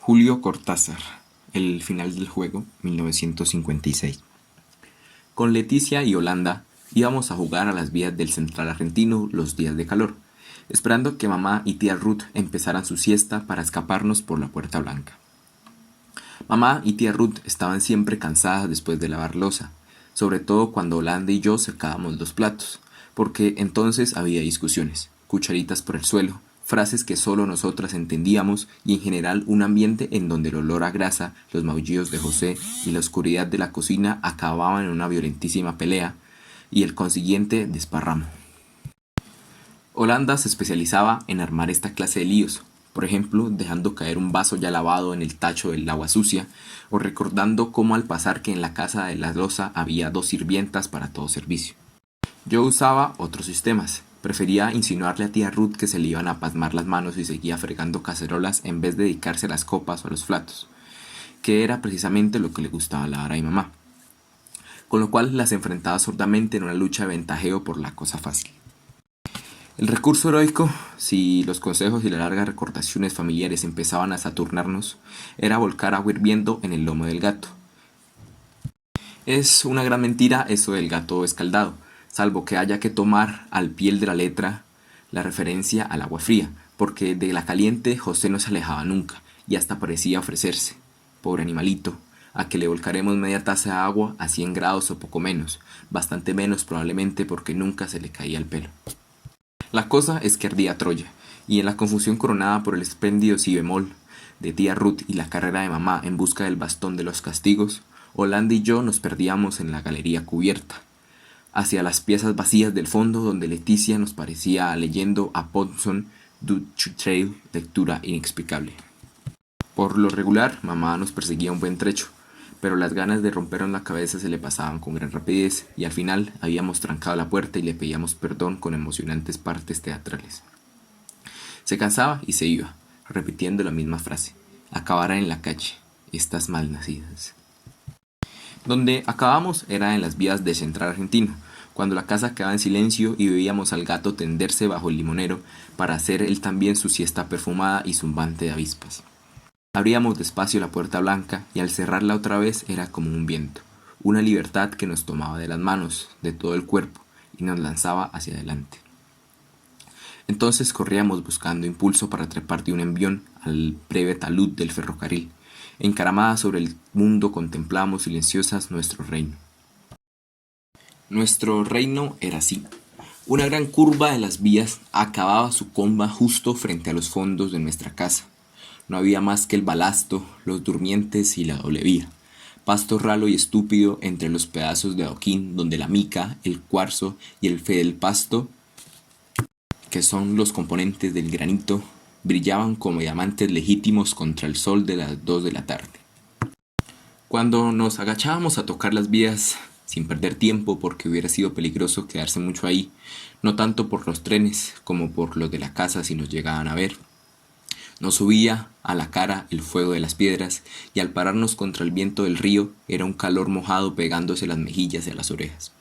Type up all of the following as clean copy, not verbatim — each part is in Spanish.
Julio Cortázar, El final del juego, 1956. Con Leticia y Holanda íbamos a jugar a las vías del Central Argentino los días de calor, esperando que mamá y tía Ruth empezaran su siesta para escaparnos por la Puerta Blanca. Mamá y tía Ruth estaban siempre cansadas después de lavar loza, sobre todo cuando Holanda y yo secábamos los platos, porque entonces había discusiones, cucharitas por el suelo, frases que solo nosotras entendíamos y en general un ambiente en donde el olor a grasa, los maullidos de José y la oscuridad de la cocina acababan en una violentísima pelea y el consiguiente desparramo. Holanda se especializaba en armar esta clase de líos, por ejemplo, dejando caer un vaso ya lavado en el tacho del agua sucia, o recordando cómo al pasar que en la casa de la loza había 2 sirvientas para todo servicio. Yo usaba otros sistemas. Prefería insinuarle a tía Ruth que se le iban a pasmar las manos y seguía fregando cacerolas en vez de dedicarse a las copas o a los platos, que era precisamente lo que le gustaba a Lara y mamá, con lo cual las enfrentaba sordamente en una lucha de ventajeo por la cosa fácil. El recurso heroico, si los consejos y las largas recordaciones familiares empezaban a saturnarnos, era volcar agua hirviendo en el lomo del gato. Es una gran mentira eso del gato escaldado, salvo que haya que tomar al pie de la letra la referencia al agua fría, porque de la caliente José no se alejaba nunca, y hasta parecía ofrecerse, pobre animalito, a que le volcaremos media taza de agua a 100 grados o poco menos, bastante menos probablemente porque nunca se le caía el pelo. La cosa es que ardía Troya, y en la confusión coronada por el espléndido si bemol de tía Ruth y la carrera de mamá en busca del bastón de los castigos, Holanda y yo nos perdíamos en la galería cubierta, hacia las piezas vacías del fondo donde Leticia nos parecía leyendo a Ponson du Trail, lectura inexplicable. Por lo regular, mamá nos perseguía un buen trecho, pero las ganas de rompernos la cabeza se le pasaban con gran rapidez y al final habíamos trancado la puerta y le pedíamos perdón con emocionantes partes teatrales. Se cansaba y se iba, repitiendo la misma frase: acabará en la calle, estas malnacidas. Donde acabamos era en las vías de Central Argentino, cuando la casa quedaba en silencio y veíamos al gato tenderse bajo el limonero para hacer él también su siesta perfumada y zumbante de avispas. Abríamos despacio la puerta blanca y al cerrarla otra vez era como un viento, una libertad que nos tomaba de las manos, de todo el cuerpo y nos lanzaba hacia adelante. Entonces corríamos buscando impulso para trepar de un envión al breve talud del ferrocarril. Encaramadas sobre el mundo contemplamos silenciosas nuestro reino. Nuestro reino era así. Una gran curva de las vías acababa su comba justo frente a los fondos de nuestra casa. No había más que el balasto, los durmientes y la doble vía. Pasto ralo y estúpido entre los pedazos de adoquín donde la mica, el cuarzo y el feldpasto, que son los componentes del granito, brillaban como diamantes legítimos contra el sol de las 2 de la tarde. Cuando nos agachábamos a tocar las vías, sin perder tiempo porque hubiera sido peligroso quedarse mucho ahí, no tanto por los trenes como por los de la casa si nos llegaban a ver, nos subía a la cara el fuego de las piedras y al pararnos contra el viento del río era un calor mojado pegándose las mejillas y a las orejas.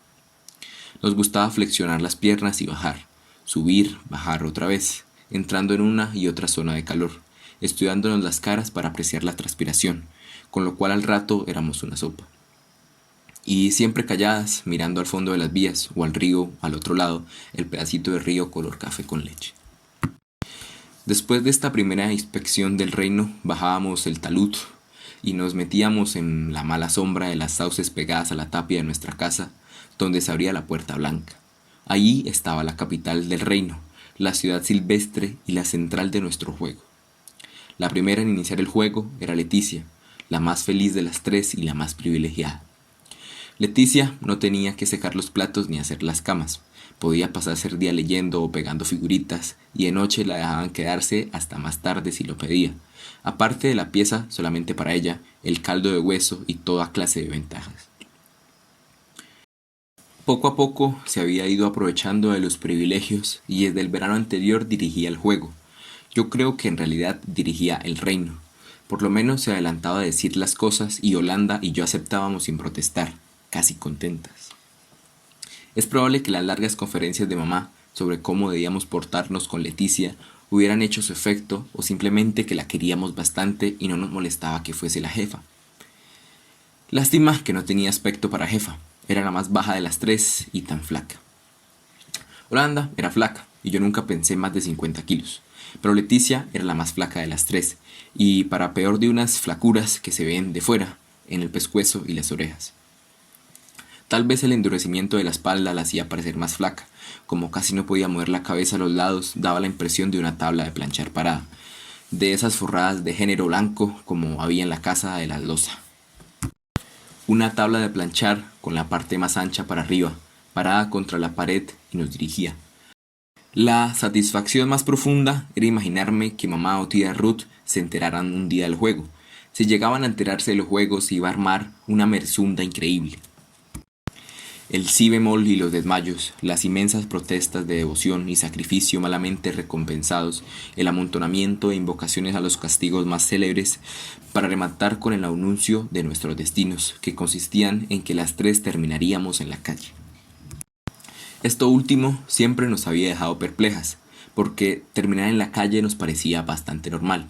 Nos gustaba flexionar las piernas y bajar, subir, bajar otra vez, entrando en una y otra zona de calor, estudiándonos las caras para apreciar la transpiración, con lo cual al rato éramos una sopa. Y siempre calladas, mirando al fondo de las vías o al río, al otro lado, el pedacito de río color café con leche. Después de esta primera inspección del reino, bajábamos el talud y nos metíamos en la mala sombra de las sauces pegadas a la tapia de nuestra casa, donde se abría la puerta blanca. Allí estaba la capital del reino, la ciudad silvestre y la central de nuestro juego. La primera en iniciar el juego era Leticia, la más feliz de las 3 y la más privilegiada. Leticia no tenía que secar los platos ni hacer las camas. Podía pasarse el día leyendo o pegando figuritas y de noche la dejaban quedarse hasta más tarde si lo pedía. Aparte de la pieza, solamente para ella, el caldo de hueso y toda clase de ventajas. Poco a poco se había ido aprovechando de los privilegios y desde el verano anterior dirigía el juego. Yo creo que en realidad dirigía el reino. Por lo menos se adelantaba a decir las cosas y Holanda y yo aceptábamos sin protestar, casi contentas. Es probable que las largas conferencias de mamá sobre cómo debíamos portarnos con Leticia hubieran hecho su efecto o simplemente que la queríamos bastante y no nos molestaba que fuese la jefa. Lástima que no tenía aspecto para jefa, era la más baja de las tres y tan flaca. Holanda era flaca y yo nunca pensé más de 50 kilos, pero Leticia era la más flaca de las tres y para peor de unas flacuras que se ven de fuera, en el pescuezo y las orejas. Tal vez el endurecimiento de la espalda la hacía parecer más flaca, como casi no podía mover la cabeza a los lados, daba la impresión de una tabla de planchar parada, de esas forradas de género blanco como había en la casa de la loza. Una tabla de planchar con la parte más ancha para arriba, parada contra la pared y nos dirigía. La satisfacción más profunda era imaginarme que mamá o tía Ruth se enteraran un día del juego. Si llegaban a enterarse de los juegos se iba a armar una merzunda increíble. El si bemol y los desmayos, las inmensas protestas de devoción y sacrificio malamente recompensados, el amontonamiento e invocaciones a los castigos más célebres, para rematar con el anuncio de nuestros destinos, que consistían en que las tres terminaríamos en la calle. Esto último siempre nos había dejado perplejas, porque terminar en la calle nos parecía bastante normal.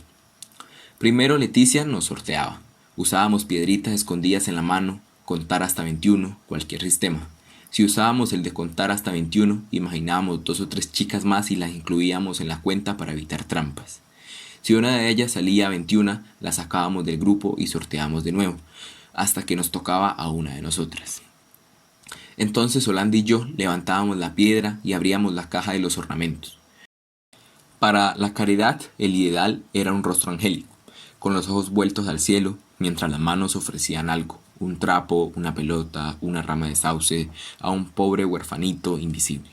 Primero Leticia nos sorteaba. Usábamos piedritas escondidas en la mano, contar hasta 21, cualquier sistema. Si usábamos el de contar hasta 21, imaginábamos 2 o 3 chicas más y las incluíamos en la cuenta para evitar trampas. Si una de ellas salía a 21, la sacábamos del grupo y sorteábamos de nuevo, hasta que nos tocaba a una de nosotras. Entonces Holanda y yo levantábamos la piedra y abríamos la caja de los ornamentos. Para la caridad, el ideal era un rostro angélico, con los ojos vueltos al cielo, mientras las manos ofrecían algo, un trapo, una pelota, una rama de sauce, a un pobre huerfanito invisible.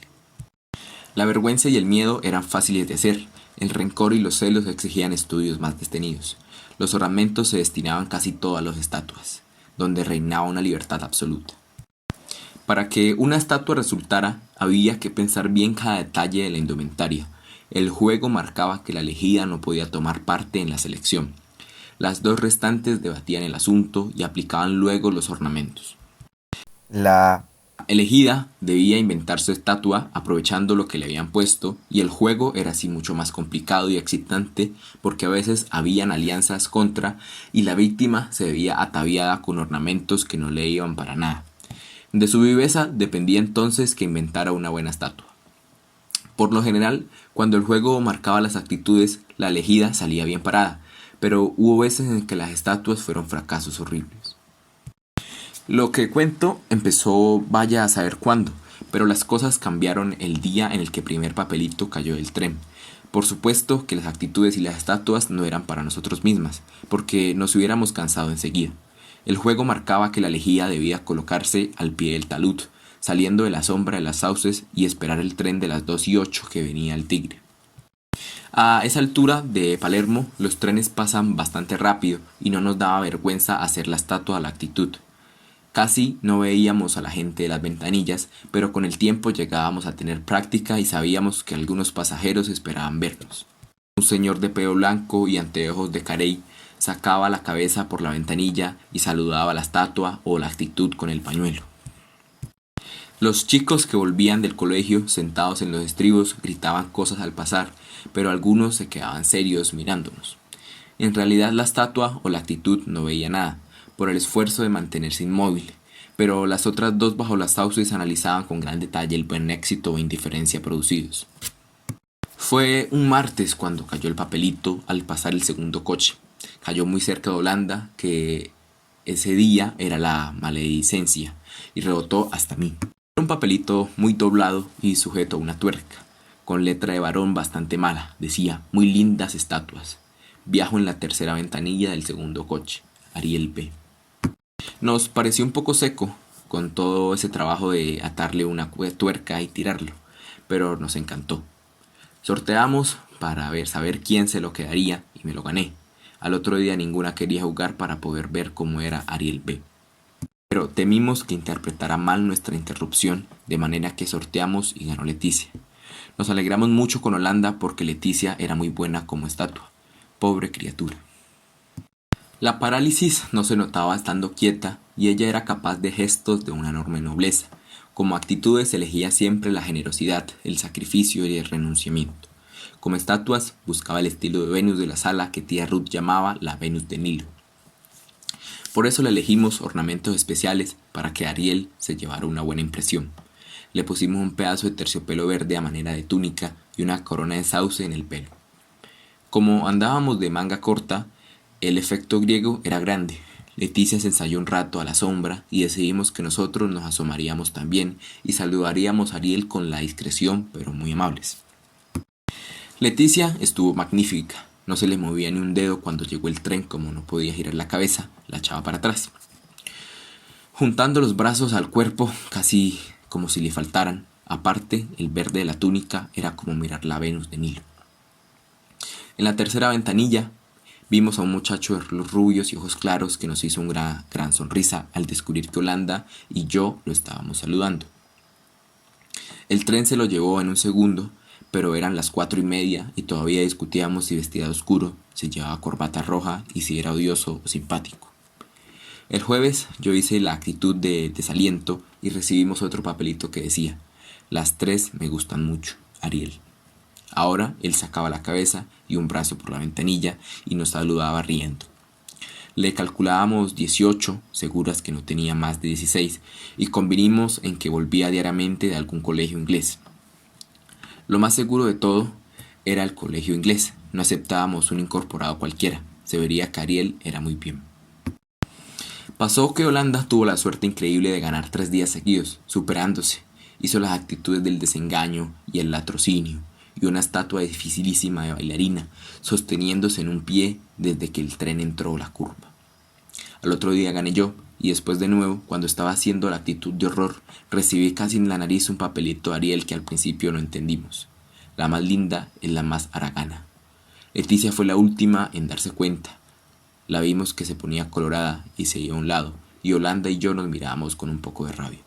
La vergüenza y el miedo eran fáciles de hacer, el rencor y los celos exigían estudios más detenidos. Los ornamentos se destinaban casi todos a las estatuas, donde reinaba una libertad absoluta. Para que una estatua resultara, había que pensar bien cada detalle de la indumentaria. El juego marcaba que la elegida no podía tomar parte en la selección. Las dos restantes debatían el asunto y aplicaban luego los ornamentos. La elegida debía inventar su estatua aprovechando lo que le habían puesto, y el juego era así mucho más complicado y excitante porque a veces habían alianzas contra y la víctima se veía ataviada con ornamentos que no le iban para nada. De su viveza dependía entonces que inventara una buena estatua. Por lo general, cuando el juego marcaba las actitudes, la elegida salía bien parada, pero hubo veces en que las estatuas fueron fracasos horribles. Lo que cuento empezó vaya a saber cuándo, pero las cosas cambiaron el día en el que el primer papelito cayó del tren. Por supuesto que las actitudes y las estatuas no eran para nosotros mismas, porque nos hubiéramos cansado enseguida. El juego marcaba que la elegida debía colocarse al pie del talud, saliendo de la sombra de las sauces y esperar el tren de las 2:08 que venía el Tigre. A esa altura de Palermo los trenes pasan bastante rápido y no nos daba vergüenza hacer la estatua a la actitud. Casi no veíamos a la gente de las ventanillas, pero con el tiempo llegábamos a tener práctica y sabíamos que algunos pasajeros esperaban vernos. Un señor de pelo blanco y anteojos de carey sacaba la cabeza por la ventanilla y saludaba a la estatua o la actitud con el pañuelo. Los chicos que volvían del colegio, sentados en los estribos, gritaban cosas al pasar, pero algunos se quedaban serios mirándonos. En realidad la estatua o la actitud no veía nada, por el esfuerzo de mantenerse inmóvil, pero las otras dos bajo las sauces analizaban con gran detalle el buen éxito o indiferencia producidos. Fue un martes cuando cayó el papelito al pasar el segundo coche. Cayó muy cerca de Holanda, que ese día era la maledicencia, y rebotó hasta mí. Era un papelito muy doblado y sujeto a una tuerca, con letra de varón bastante mala. Decía: muy lindas estatuas. Viajo en la tercera ventanilla del segundo coche. Ariel B. Nos pareció un poco seco, con todo ese trabajo de atarle una tuerca y tirarlo, pero nos encantó. Sorteamos para saber quién se lo quedaría y me lo gané. Al otro día ninguna quería jugar para poder ver cómo era Ariel B. Pero temimos que interpretara mal nuestra interrupción, de manera que sorteamos y ganó Leticia. Nos alegramos mucho con Holanda porque Leticia era muy buena como estatua. Pobre criatura. La parálisis no se notaba estando quieta y ella era capaz de gestos de una enorme nobleza. Como actitudes elegía siempre la generosidad, el sacrificio y el renunciamiento. Como estatuas, buscaba el estilo de Venus de la sala que tía Ruth llamaba la Venus de Nilo. Por eso le elegimos ornamentos especiales para que Ariel se llevara una buena impresión. Le pusimos un pedazo de terciopelo verde a manera de túnica y una corona de sauce en el pelo. Como andábamos de manga corta, el efecto griego era grande. Leticia se ensayó un rato a la sombra y decidimos que nosotros nos asomaríamos también y saludaríamos a Ariel con la discreción, pero muy amables. Leticia estuvo magnífica. No se le movía ni un dedo cuando llegó el tren. Como no podía girar la cabeza, la echaba para atrás, juntando los brazos al cuerpo casi como si le faltaran. Aparte, el verde de la túnica era como mirar la Venus de Nilo. En la tercera ventanilla vimos a un muchacho de los rubios y ojos claros que nos hizo una gran sonrisa al descubrir que Holanda y yo lo estábamos saludando. El tren se lo llevó en un segundo, pero eran las 4:30 y todavía discutíamos si vestía de oscuro, si llevaba corbata roja y si era odioso o simpático. El jueves yo hice la actitud de desaliento y recibimos otro papelito que decía: las 3 me gustan mucho, Ariel. Ahora él sacaba la cabeza y un brazo por la ventanilla y nos saludaba riendo. Le calculábamos 18, seguras que no tenía más de 16, y convinimos en que volvía diariamente de algún colegio inglés. Lo más seguro de todo era el colegio inglés. No aceptábamos un incorporado cualquiera. Se vería que Ariel era muy bien. Pasó que Holanda tuvo la suerte increíble de ganar 3 días seguidos, superándose. Hizo las actitudes del desengaño y el latrocinio, y una estatua dificilísima de bailarina, sosteniéndose en un pie desde que el tren entró la curva. Al otro día gané yo, y después de nuevo, cuando estaba haciendo la actitud de horror, recibí casi en la nariz un papelito de Ariel que al principio no entendimos. La más linda es la más haragana. Leticia fue la última en darse cuenta. La vimos que se ponía colorada y se iba a un lado, y Holanda y yo nos mirábamos con un poco de rabia.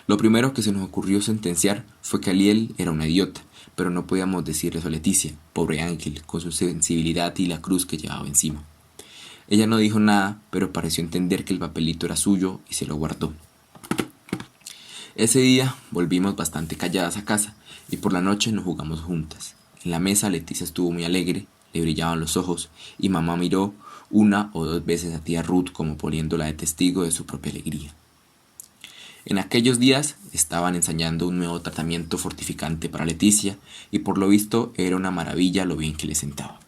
Lo primero que se nos ocurrió sentenciar fue que Ariel era una idiota, pero no podíamos decirle eso a Leticia, pobre ángel, con su sensibilidad y la cruz que llevaba encima. Ella no dijo nada, pero pareció entender que el papelito era suyo y se lo guardó. Ese día volvimos bastante calladas a casa y por la noche nos jugamos juntas. En la mesa Leticia estuvo muy alegre, le brillaban los ojos y mamá miró 1 o 2 veces a tía Ruth como poniéndola de testigo de su propia alegría. En aquellos días estaban ensayando un nuevo tratamiento fortificante para Leticia y por lo visto era una maravilla lo bien que le sentaba.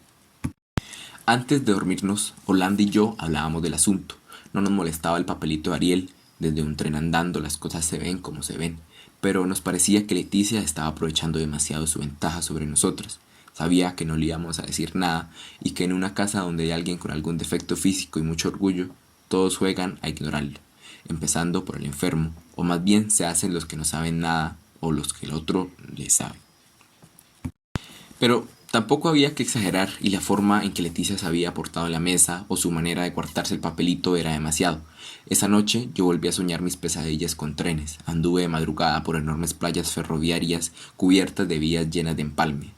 Antes de dormirnos, Holanda y yo hablábamos del asunto. No nos molestaba el papelito de Ariel. Desde un tren andando las cosas se ven como se ven, pero nos parecía que Leticia estaba aprovechando demasiado su ventaja sobre nosotras. Sabía que no le íbamos a decir nada y que en una casa donde hay alguien con algún defecto físico y mucho orgullo, todos juegan a ignorarlo, empezando por el enfermo, o más bien se hacen los que no saben nada o los que el otro le sabe. Pero tampoco había que exagerar y la forma en que Leticia se había portado en la mesa o su manera de cortarse el papelito era demasiado. Esa noche yo volví a soñar mis pesadillas con trenes. Anduve de madrugada por enormes playas ferroviarias cubiertas de vías llenas de empalme,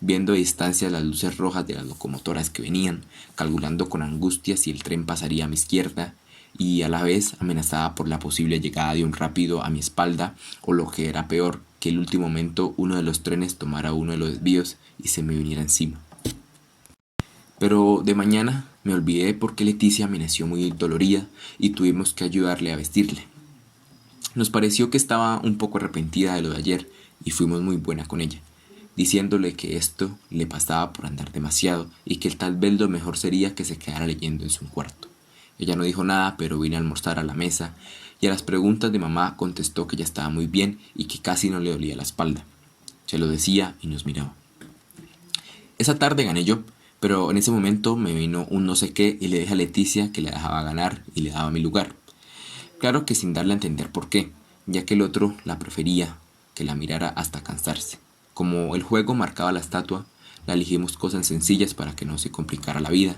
viendo a distancia las luces rojas de las locomotoras que venían, calculando con angustia si el tren pasaría a mi izquierda y a la vez amenazada por la posible llegada de un rápido a mi espalda o lo que era peor, que el último momento uno de los trenes tomara uno de los desvíos y se me viniera encima. Pero de mañana me olvidé porque Leticia amaneció muy dolorida y tuvimos que ayudarle a vestirle. Nos pareció que estaba un poco arrepentida de lo de ayer y fuimos muy buena con ella, diciéndole que esto le pasaba por andar demasiado y que tal vez lo mejor sería que se quedara leyendo en su cuarto. Ella no dijo nada, pero vino a almorzar a la mesa y a las preguntas de mamá contestó que ya estaba muy bien y que casi no le dolía la espalda. Se lo decía y nos miraba. Esa tarde gané yo, pero en ese momento me vino un no sé qué y le dije a Leticia que la dejaba ganar y le daba mi lugar. Claro que sin darle a entender por qué, ya que el otro la prefería, que la mirara hasta cansarse. Como el juego marcaba la estatua, la elegimos cosas sencillas para que no se complicara la vida,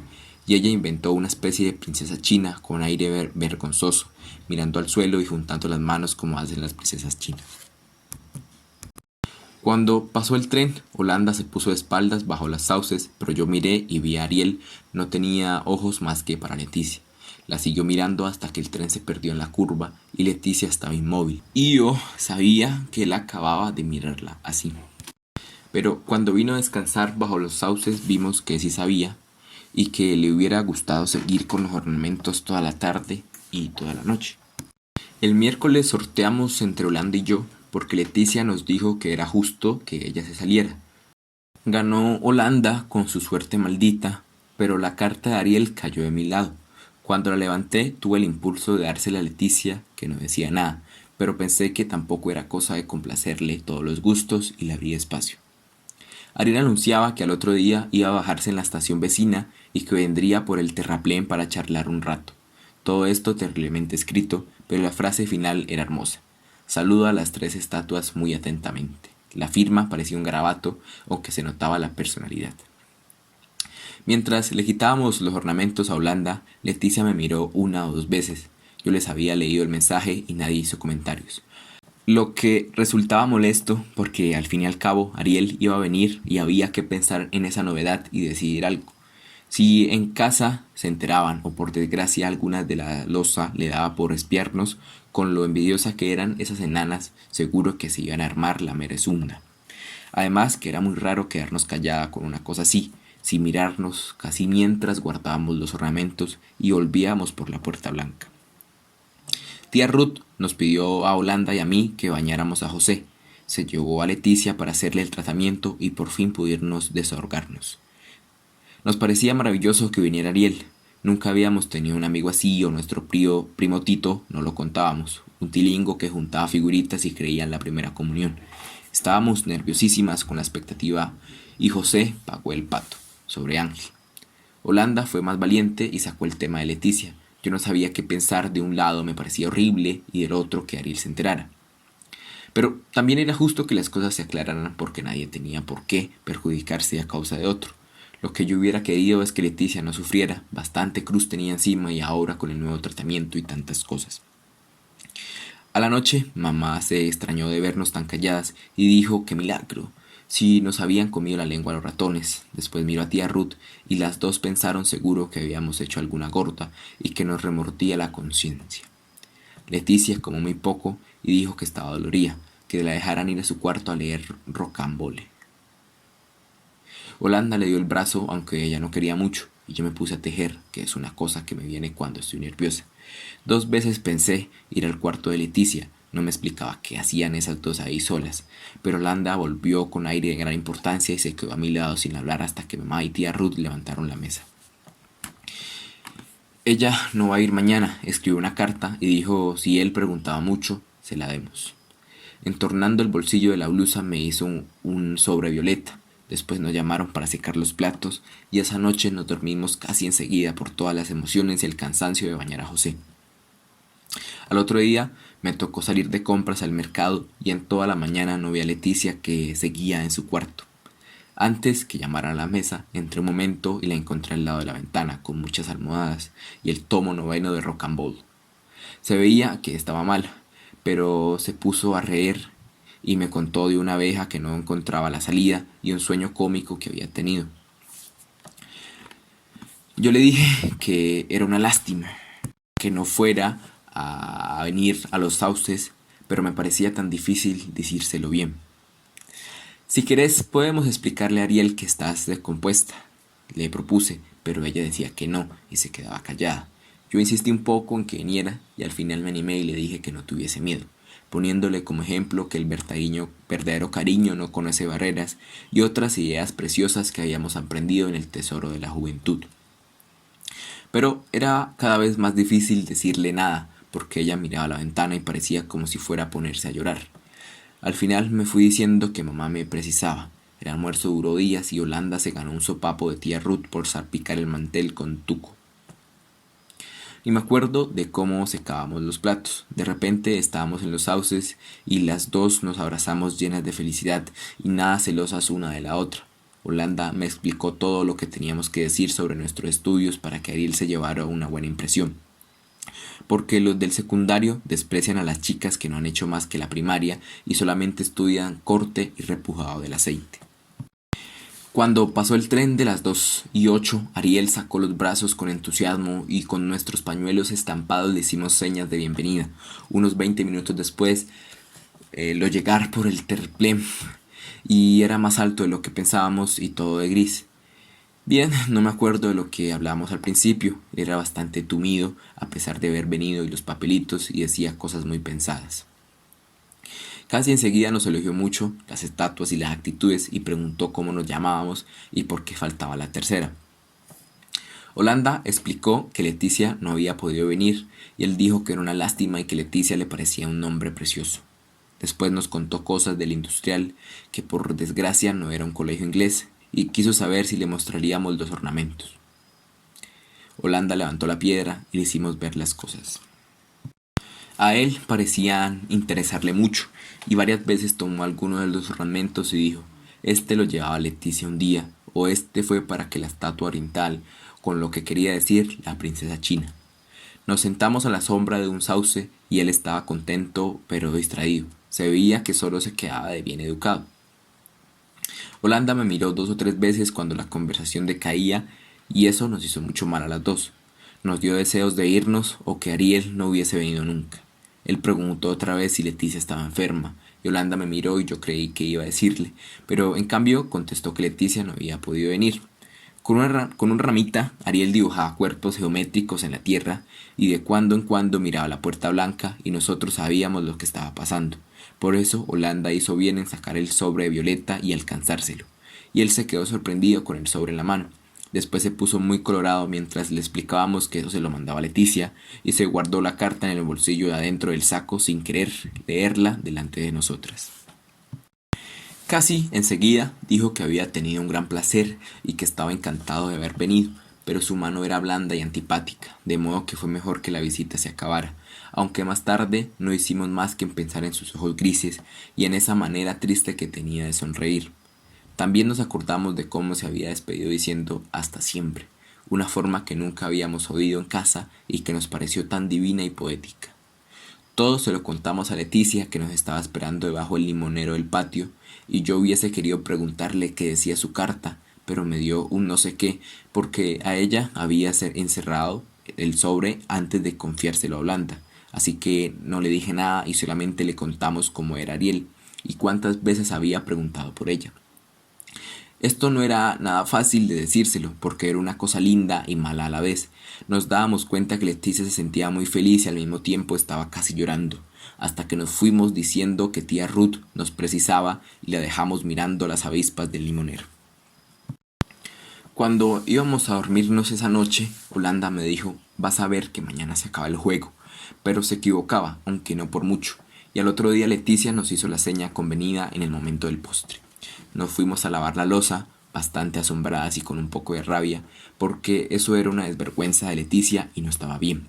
y ella inventó una especie de princesa china con aire vergonzoso, mirando al suelo y juntando las manos como hacen las princesas chinas. Cuando pasó el tren, Holanda se puso de espaldas bajo las sauces, pero yo miré y vi a Ariel. No tenía ojos más que para Leticia. La siguió mirando hasta que el tren se perdió en la curva y Leticia estaba inmóvil. Y yo sabía que él acababa de mirarla así. pero cuando vino a descansar bajo los sauces vimos que sí sabía y que le hubiera gustado seguir con los ornamentos toda la tarde y toda la noche. El miércoles sorteamos entre Holanda y yo porque Leticia nos dijo que era justo que ella se saliera. Ganó Holanda con su suerte maldita, pero la carta de Ariel cayó de mi lado. Cuando la levanté tuve el impulso de dársela a Leticia, que no decía nada, pero pensé que tampoco era cosa de complacerle todos los gustos y le abrí espacio. Ariel anunciaba que al otro día iba a bajarse en la estación vecina y que vendría por el terraplén para charlar un rato. Todo esto terriblemente escrito, pero la frase final era hermosa. Saludo a las 3 estatuas muy atentamente. La firma parecía un garabato, aunque se notaba la personalidad. Mientras le quitábamos los ornamentos a Holanda, Leticia me miró 1 o 2 veces. Yo les había leído el mensaje y nadie hizo comentarios. Lo que resultaba molesto porque al fin y al cabo Ariel iba a venir y había que pensar en esa novedad y decidir algo. Si en casa se enteraban o por desgracia alguna de la loza le daba por espiarnos, con lo envidiosas que eran esas enanas, seguro que se iban a armar la merezunda. Además que era muy raro quedarnos callada con una cosa así, sin mirarnos, casi mientras guardábamos los ornamentos y volvíamos por la puerta blanca. Tía Ruth nos pidió a Holanda y a mí que bañáramos a José. Se llevó a Leticia para hacerle el tratamiento y por fin pudimos desahogarnos. Nos parecía maravilloso que viniera Ariel. Nunca habíamos tenido un amigo así o nuestro primo Tito no lo contábamos. Un tilingo que juntaba figuritas y creía en la primera comunión. Estábamos nerviosísimas con la expectativa y José pagó el pato sobre Ángel. Holanda fue más valiente y sacó el tema de Leticia. Yo no sabía qué pensar, de un lado me parecía horrible y del otro que Ariel se enterara. Pero también era justo que las cosas se aclararan porque nadie tenía por qué perjudicarse a causa de otro. Lo que yo hubiera querido es que Leticia no sufriera, bastante cruz tenía encima y ahora con el nuevo tratamiento y tantas cosas. A la noche, mamá se extrañó de vernos tan calladas y dijo que milagro, si nos habían comido la lengua los ratones. Después miró a tía Ruth y las dos pensaron seguro que habíamos hecho alguna gorda y que nos remordía la conciencia. Leticia comió muy poco y dijo que estaba dolorida, que la dejaran ir a su cuarto a leer Rocambole. Holanda le dio el brazo aunque ella no quería mucho y yo me puse a tejer, que es una cosa que me viene cuando estoy nerviosa. 2 veces pensé ir al cuarto de Leticia, no me explicaba qué hacían esas dos ahí solas, pero Holanda volvió con aire de gran importancia y se quedó a mi lado sin hablar hasta que mamá y tía Ruth levantaron la mesa. Ella no va a ir mañana, escribió una carta y dijo si él preguntaba mucho, se la demos. Entornando el bolsillo de la blusa me hizo un sobre violeta. Después nos llamaron para secar los platos y esa noche nos dormimos casi enseguida por todas las emociones y el cansancio de bañar a José. Al otro día me tocó salir de compras al mercado y en toda la mañana no vi a Leticia, que seguía en su cuarto. Antes que llamara a la mesa, entré un momento y la encontré al lado de la ventana con muchas almohadas y el tomo 9 de Rocambole. Se veía que estaba mal, pero se puso a reír y me contó de una abeja que no encontraba la salida y un sueño cómico que había tenido. Yo le dije que era una lástima que no fuera a venir a los sauces, pero me parecía tan difícil decírselo bien. Si querés, podemos explicarle a Ariel que estás descompuesta, le propuse, pero ella decía que no y se quedaba callada. Yo insistí un poco en que viniera y al final me animé y le dije que no tuviese miedo, poniéndole como ejemplo que el verdadero cariño no conoce barreras y otras ideas preciosas que habíamos aprendido en el tesoro de la juventud. Pero era cada vez más difícil decirle nada, porque ella miraba a la ventana y parecía como si fuera a ponerse a llorar. Al final me fui diciendo que mamá me precisaba. El almuerzo duró días y Holanda se ganó un sopapo de tía Ruth por salpicar el mantel con tuco. Y me acuerdo de cómo secábamos los platos. De repente estábamos en los sauces y las dos nos abrazamos llenas de felicidad y nada celosas una de la otra. Holanda me explicó todo lo que teníamos que decir sobre nuestros estudios para que Ariel se llevara una buena impresión. Porque los del secundario desprecian a las chicas que no han hecho más que la primaria y solamente estudian corte y repujado del aceite. Cuando pasó el tren de las 2:08, Ariel sacó los brazos con entusiasmo y con nuestros pañuelos estampados le hicimos señas de bienvenida. Unos 20 minutos después, lo llegar por el terraplén y era más alto de lo que pensábamos y todo de gris. Bien, no me acuerdo de lo que hablábamos al principio, era bastante tumido a pesar de haber venido y los papelitos y decía cosas muy pensadas. Casi enseguida nos elogió mucho las estatuas y las actitudes y preguntó cómo nos llamábamos y por qué faltaba la tercera. Holanda explicó que Leticia no había podido venir y él dijo que era una lástima y que Leticia le parecía un nombre precioso. Después nos contó cosas del industrial, que por desgracia no era un colegio inglés, y quiso saber si le mostraríamos los ornamentos. Holanda levantó la piedra y le hicimos ver las cosas. A él parecían interesarle mucho, y varias veces tomó alguno de los ornamentos y dijo, este lo llevaba Leticia un día, o este fue para que la estatua oriental, con lo que quería decir la princesa china. Nos sentamos a la sombra de un sauce y él estaba contento pero distraído. Se veía que solo se quedaba de bien educado. Holanda me miró 2 o 3 veces cuando la conversación decaía y eso nos hizo mucho mal a las dos. Nos dio deseos de irnos o que Ariel no hubiese venido nunca. Él preguntó otra vez si Leticia estaba enferma y Holanda me miró y yo creí que iba a decirle, pero en cambio contestó que Leticia no había podido venir. Con una ramita, Ariel dibujaba cuerpos geométricos en la tierra y de cuando en cuando miraba la puerta blanca y nosotros sabíamos lo que estaba pasando. Por eso Holanda hizo bien en sacar el sobre de Violeta y alcanzárselo, y él se quedó sorprendido con el sobre en la mano. Después se puso muy colorado mientras le explicábamos que eso se lo mandaba Leticia y se guardó la carta en el bolsillo de adentro del saco sin querer leerla delante de nosotras. Casi enseguida dijo que había tenido un gran placer y que estaba encantado de haber venido, pero su mano era blanda y antipática, de modo que fue mejor que la visita se acabara, aunque más tarde no hicimos más que pensar en sus ojos grises y en esa manera triste que tenía de sonreír. También nos acordamos de cómo se había despedido diciendo hasta siempre, una forma que nunca habíamos oído en casa y que nos pareció tan divina y poética. Todo se lo contamos a Leticia, que nos estaba esperando debajo del limonero del patio, y yo hubiese querido preguntarle qué decía su carta, pero me dio un no sé qué, porque a ella había encerrado el sobre antes de confiárselo a Holanda, así que no le dije nada y solamente le contamos cómo era Ariel, y cuántas veces había preguntado por ella. Esto no era nada fácil de decírselo, porque era una cosa linda y mala a la vez. Nos dábamos cuenta que Leticia se sentía muy feliz y al mismo tiempo estaba casi llorando, hasta que nos fuimos diciendo que tía Ruth nos precisaba y la dejamos mirando las avispas del limonero. Cuando íbamos a dormirnos esa noche, Holanda me dijo, vas a ver que mañana se acaba el juego, pero se equivocaba, aunque no por mucho, y al otro día Leticia nos hizo la seña convenida en el momento del postre. Nos fuimos a lavar la loza, bastante asombradas y con un poco de rabia, porque eso era una desvergüenza de Leticia y no estaba bien.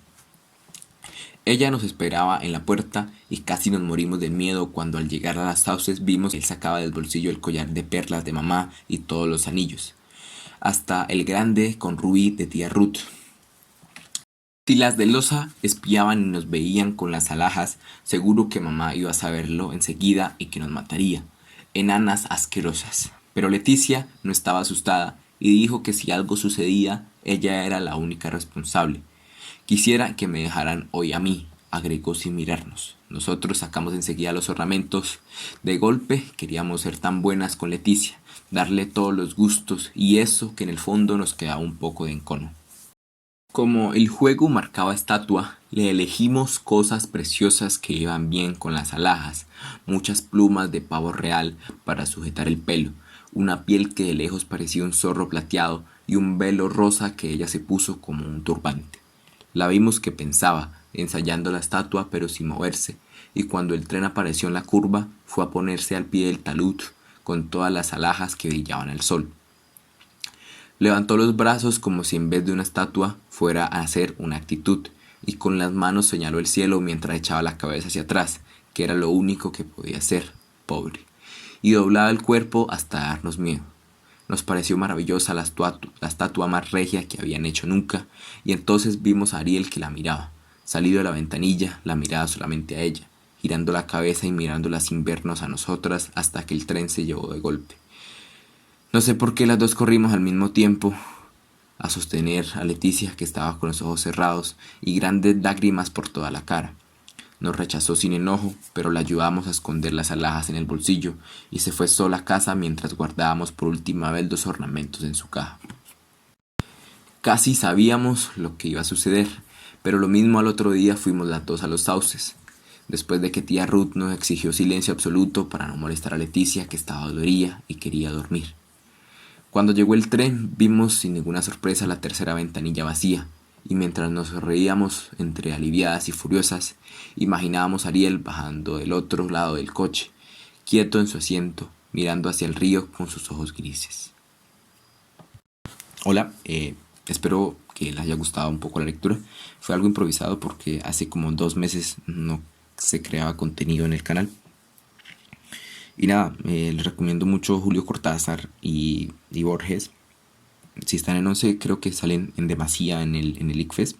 Ella nos esperaba en la puerta y casi nos morimos de miedo cuando al llegar a las sauces vimos que él sacaba del bolsillo el collar de perlas de mamá y todos los anillos, hasta el grande con rubí de tía Ruth. Si las de loza espiaban y nos veían con las alhajas, seguro que mamá iba a saberlo enseguida y que nos mataría. Enanas asquerosas. Pero Leticia no estaba asustada y dijo que si algo sucedía, ella era la única responsable. Quisiera que me dejaran hoy a mí, agregó sin mirarnos. Nosotros sacamos enseguida los ornamentos. De golpe queríamos ser tan buenas con Leticia, darle todos los gustos y eso que en el fondo nos quedaba un poco de encono. Como el juego marcaba estatua, le elegimos cosas preciosas que iban bien con las alhajas, muchas plumas de pavo real para sujetar el pelo, una piel que de lejos parecía un zorro plateado y un velo rosa que ella se puso como un turbante. La vimos que pensaba, ensayando la estatua pero sin moverse, y cuando el tren apareció en la curva, fue a ponerse al pie del talud con todas las alhajas que brillaban al sol. Levantó los brazos como si en vez de una estatua fuera a hacer una actitud, y con las manos señaló el cielo mientras echaba la cabeza hacia atrás, que era lo único que podía hacer, pobre, y doblaba el cuerpo hasta darnos miedo. Nos pareció maravillosa la estatua más regia que habían hecho nunca, y entonces vimos a Ariel que la miraba. Salido de la ventanilla, la miraba solamente a ella, girando la cabeza y mirándola sin vernos a nosotras hasta que el tren se llevó de golpe. No sé por qué las dos corrimos al mismo tiempo a sostener a Leticia, que estaba con los ojos cerrados y grandes lágrimas por toda la cara. Nos rechazó sin enojo, pero la ayudamos a esconder las alhajas en el bolsillo y se fue sola a casa mientras guardábamos por última vez los ornamentos en su caja. Casi sabíamos lo que iba a suceder, pero lo mismo al otro día fuimos las dos a los sauces, después de que tía Ruth nos exigió silencio absoluto para no molestar a Leticia, que estaba dolorida y quería dormir. Cuando llegó el tren, vimos sin ninguna sorpresa la tercera ventanilla vacía, y mientras nos reíamos entre aliviadas y furiosas, imaginábamos a Ariel bajando del otro lado del coche, quieto en su asiento, mirando hacia el río con sus ojos grises. Hola, espero que les haya gustado un poco la lectura. Fue algo improvisado porque hace como 2 meses no se creaba contenido en el canal. Y nada, les recomiendo mucho Julio Cortázar y Borges. Si están en 11, creo que salen en demasía en el ICFES.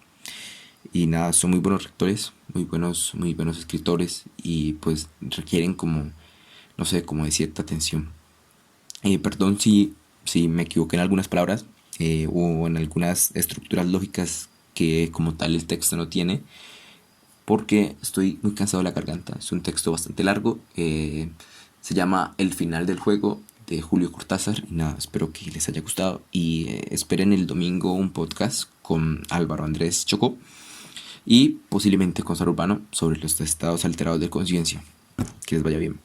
Y nada, son muy buenos lectores, muy buenos escritores, y pues requieren como, no sé, como de cierta atención. Perdón si me equivoqué en algunas palabras o en algunas estructuras lógicas que como tal el texto no tiene, porque estoy muy cansado de la garganta. Es un texto bastante largo, se llama El final del juego, de Julio Cortázar. Y nada, espero que les haya gustado y esperen el domingo un podcast con Álvaro Andrés Chocó y posiblemente con Sara Urbano sobre los estados alterados de conciencia. Que les vaya bien.